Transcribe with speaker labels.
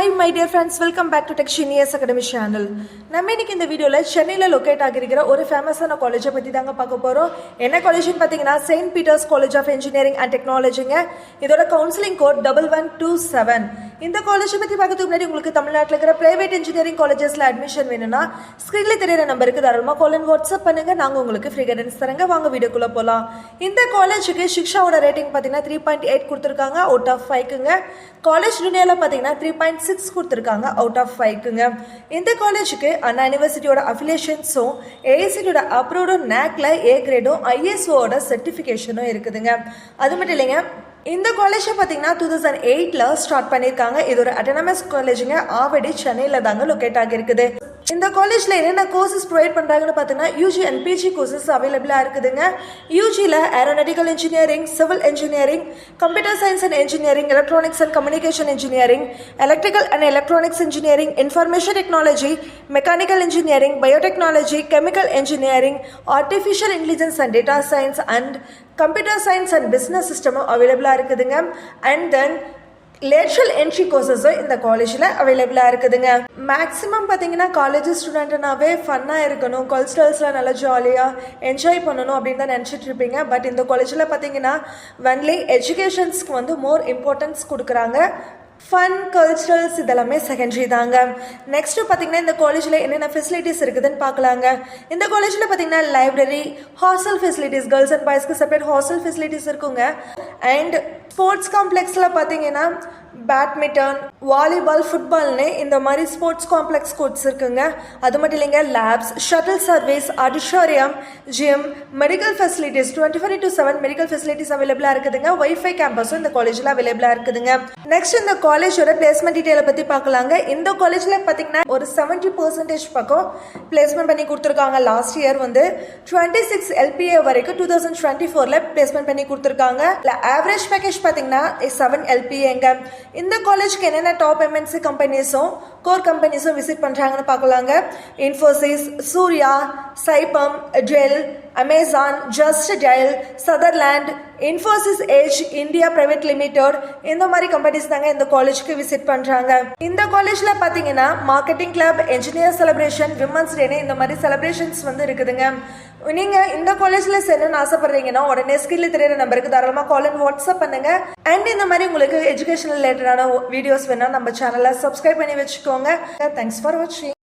Speaker 1: Hi my dear friends, welcome back to Tech Genius Academy channel. நம்ம இன்னைக்கு இந்த வீடியோல சென்னையில லொகேட் ஆகிருக்கிற ஒரு ஃபேமஸான காலேஜை பத்தி தாங்க பார்க்க போறோம். என்ன காலேஜ்னு பாத்தீங்கன்னா saint Peter's college of engineering and டெக்னாலஜிங்க. இதோட கவுன்சிலிங் கோட் 1127. இந்த காலேஜ் பத்தி பார்க்கிறதுக்கு முன்னாடி உங்களுக்கு தமிழ்நாட்டில் இருக்கிற பிரைவேட் இன்ஜினியரிங் காலேஜஸ்ல அட்மிஷன் வேணும்னா ஸ்கிரீன்ல தெரியற நம்பருக்கு தாராளமா கால் அண்ட் வாட்ஸ்அப் பண்ணுங்க. நாங்க உங்களுக்கு ஃப்ரீ கைடன்ஸ் தரங்க. வாங்க வீடியோக்குள்ள போலாம். இந்த காலேஜுக்கு சிக்ஷாவோட ரேட்டிங் பாத்தீங்கன்னா 3.8 கொடுத்திருக்காங்க அவுட் ஆஃப் 5க்குங்க. காலேஜ் டுனியால பாத்தீங்கன்னா 3.6 கொடுத்திருக்காங்க அவுட் ஆஃப் 5க்குங்க. இந்த காலேஜுக்கு அண்ணா யூனிவர்சிட்டியோட அஃபிலியேஷன்ஸும் ஏஐசிடியோட அப்ரூவ்டு NAACல A கிரேடும் ISOட சர்டிஃபிகேஷனும் இருக்குதுங்க. அது மட்டும் இல்லைங்க, இந்த காலேஜ் பார்த்தீங்கன்னா 2008ல ஸ்டார்ட் பண்ணியிருக்காங்க. இது ஒரு அட்டானமஸ் காலேஜுங்க. ஆவடி சென்னையில் தாங்க லொக்கேட் ஆகியிருக்குது. இந்த காலேஜில் என்னென்ன கோர்சஸ் ப்ரொவைட் பண்ணுறாங்கன்னு பார்த்தீங்கன்னா யூஜி அண்ட் பிஜி கோர்சஸ் அவைலபிளாக இருக்குதுங்க. யூஜியில் aeronautical engineering, civil engineering, computer science and engineering, electronics and communication engineering, electrical and electronics engineering, information technology, mechanical engineering, biotechnology, chemical engineering, artificial intelligence and data science and computer science and business சிஸ்டமும் அவைலபிளாக இருக்குதுங்க. And then lateral entry கோர்சஸும் இந்த காலேஜில் அவைலபிளாக இருக்குதுங்க. Maximum பார்த்தீங்கன்னா college ஸ்டூடெண்ட்னாவே ஃபன்னாக இருக்கணும், கல்ச்சரல்ஸ்லாம் நல்லா ஜாலியாக என்ஜாய் பண்ணணும் அப்படின்னு தான் நினச்சிட்டு இருப்பீங்க. பட் இந்த காலேஜில் பார்த்தீங்கன்னா ஒன்லி எஜுகேஷன்ஸ்க்கு வந்து மோர் இம்பார்ட்டன்ஸ் கொடுக்குறாங்க. ஃபன், கல்ச்சரல்ஸ் இதெல்லாமே செகண்டரி தாங்க. நெக்ஸ்ட் பார்த்தீங்கன்னா இந்த காலேஜில் என்னென்ன ஃபெசிலிட்டிஸ் இருக்குதுன்னு பார்க்கலாங்க. இந்த காலேஜில் பார்த்தீங்கன்னா library, hostel facilities, girls and பாய்ஸ்க்கு செப்பரேட் ஹாஸ்டல் ஃபெசிலிட்டிஸ் இருக்குங்க. அண்ட் ஸ்போர்ட்ஸ் காம்ப்ளெக்ஸில் பார்த்தீங்கன்னா பேட்மிண்டன், வாலிபால், ஃபுட்பால்னு இந்த மாதிரி ஸ்போர்ட்ஸ் காம்ப்ளெக்ஸ் கோர்ட்ஸ் இருக்குங்க. அது மட்டும் இல்லைங்க, labs, shuttle service, auditorium, gym, medical facilities 24/7 medical facilities அவைலபிளாக இருக்குதுங்க. வைஃபை கேம்பஸும் இந்த காலேஜில் அவைலபிளாக இருக்குதுங்க. நெக்ஸ்ட் இந்த காலேஜோட பிளேஸ்மெண்ட் டீட்டெயிலை பற்றி பார்க்கலாங்க. இந்த காலேஜில் பார்த்தீங்கன்னா ஒரு 70% பக்கம் பிளேஸ்மெண்ட் பண்ணி கொடுத்துருக்காங்க. லாஸ்ட் இயர் வந்து 26 LPA வரைக்கும் 2024ல் பிளேஸ்மெண்ட் பண்ணி கொடுத்துருக்காங்க. ஆவரேஜ் பேக்கேஜ் பார்த்தீங்கன்னா 7 LPAங்க. இந்த காலேஜ்க்கு என்னென்ன டாப் MNC கம்பெனிஸும் கோர் கம்பெனிஸும் விசிட் பண்ணுறாங்கன்னு பார்க்கலாங்க. Infosys, Surya, Saipem, Dell, Amazon, Justdial, Sutherland, Infosys age India private limited இந்த மாதிரி கம்பெனிஸ் தாங்க இந்த காலேஜ்க்கு விசிட் பண்ணுறாங்க. இந்த காலேஜில் பார்த்தீங்கன்னா marketing club, engineer celebration, women's டேன்னு இந்த மாதிரி செலிப்ரேஷன்ஸ் வந்து இருக்குதுங்க. நீங்கள் இந்த காலேஜில் சேரணும்னு ஆசைப்படுறீங்கன்னா உடனே ஸ்கிரீன்ல தெரியுற நம்பருக்கு தாராளமாக கால் அண்ட் வாட்ஸ்அப் பண்ணுங்க. அண்ட் இந்த மாதிரி உங்களுக்கு எஜுகேஷனல் ரிலேட்டடான வீடியோஸ் வேணா நம்ம சேனலை சப்ஸ்கிரைப் பண்ணி வச்சுக்கோங்க. தேங்க்ஸ் ஃபார் வாட்சிங்.